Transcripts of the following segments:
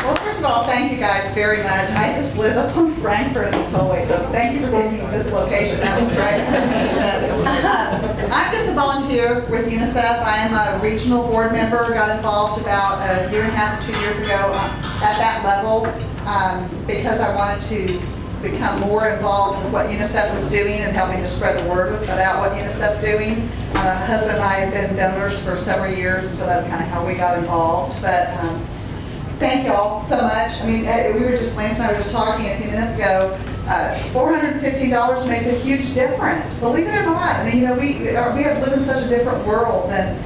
Well, first of all, thank you guys very much. I just live up on Frankfurt and Tollway, so thank you for giving me this location. That was great for me. I'm just a volunteer with UNICEF. I am a regional board member. Got involved about a year and a half, 2 years ago at that level because I wanted to become more involved with what UNICEF was doing and helping to spread the word about what UNICEF's doing. My husband and I have been donors for several years, and so that's kind of how we got involved. But thank y'all so much. I mean, we were just, Lance and I were just talking a few minutes ago, $415 makes a huge difference. Believe it or not. I mean, you know, we have lived in such a different world than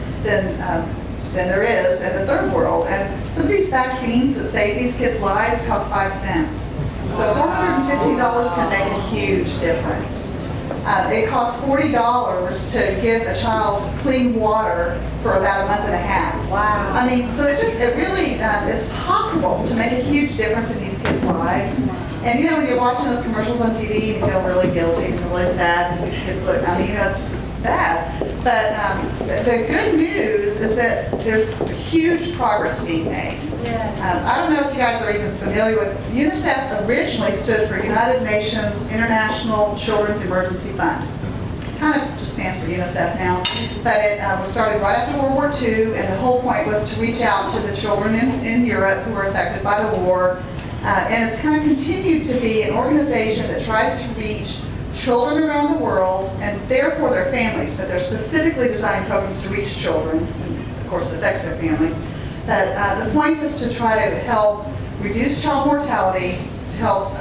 there is in the third world. And some of these vaccines that save these kids' lives cost 5 cents. So $450 can make a huge difference. It costs $40 to give a child clean water for about a month and a half. Wow. I mean, so it's just, it really is possible to make a huge difference in these kids' lives. And you know, when you're watching those commercials on TV, you feel really guilty and really sad because these kids look, I mean, you know, it's bad. But the good news is that there's huge progress being made. I don't know if you guys are even familiar with, UNICEF originally stood for United Nations International Children's Emergency Fund. Kind of just stands for UNICEF now, but it was started right after World War II, and the whole point was to reach out to the children in Europe who were affected by the war. And it's kind of continued to be an organization that tries to reach children around the world, and therefore their families, but they're specifically designed programs to reach children, and of course it affects their families. But the point is to try to help reduce child mortality, to help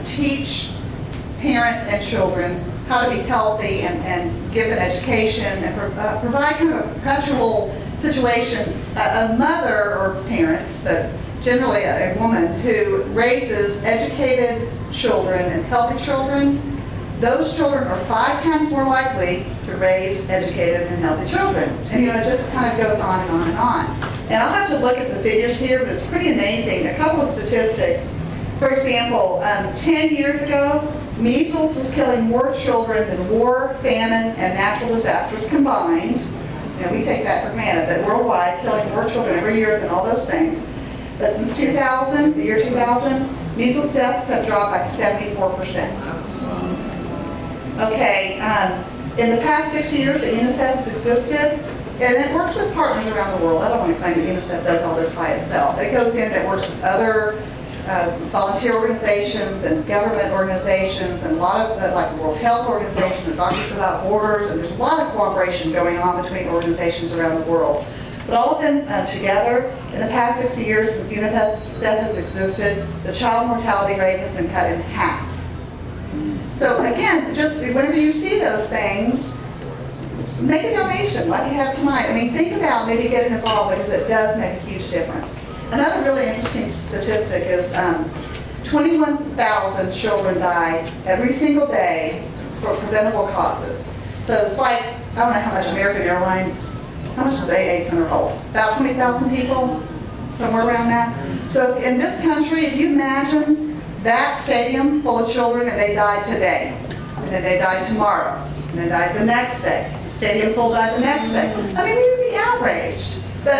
teach parents and children how to be healthy and give an education and provide kind of a perpetual situation. A mother or parents, but generally a woman who raises educated children and healthy children, those children are 5 times more likely to raise educated and healthy children. And you know, it just kind of goes on and on and on. And I'll have to look at the figures here, but it's pretty amazing. A couple of statistics. For example, 10 years ago, measles was killing more children than war, famine, and natural disasters combined. You know, we take that for granted, but worldwide, killing more children every year than all those things. But since 2000, the year 2000, measles deaths have dropped by 74%. Okay, in the past 6 years that UNICEF has existed, and it works with partners around the world. I don't want to claim that UNICEF does all this by itself. It goes in and it works with other volunteer organizations and government organizations and a lot of, like the World Health Organization and Doctors Without Borders, and there's a lot of cooperation going on between organizations around the world. But all of them together, in the past 60 years since UNICEF has existed, the child mortality rate has been cut in half. So again, just whenever you see those things, make a donation like you have tonight. I mean, think about maybe getting involved because it does make a huge difference. Another really interesting statistic is 21,000 children die every single day for preventable causes. So it's like, I don't know how much American Airlines, how much does AA Center hold? About 20,000 people, somewhere around that. So in this country, if you imagine that stadium full of children and they died today, and then they died tomorrow, and they died the next day, stadium full died the next day, I mean, we would be outraged. But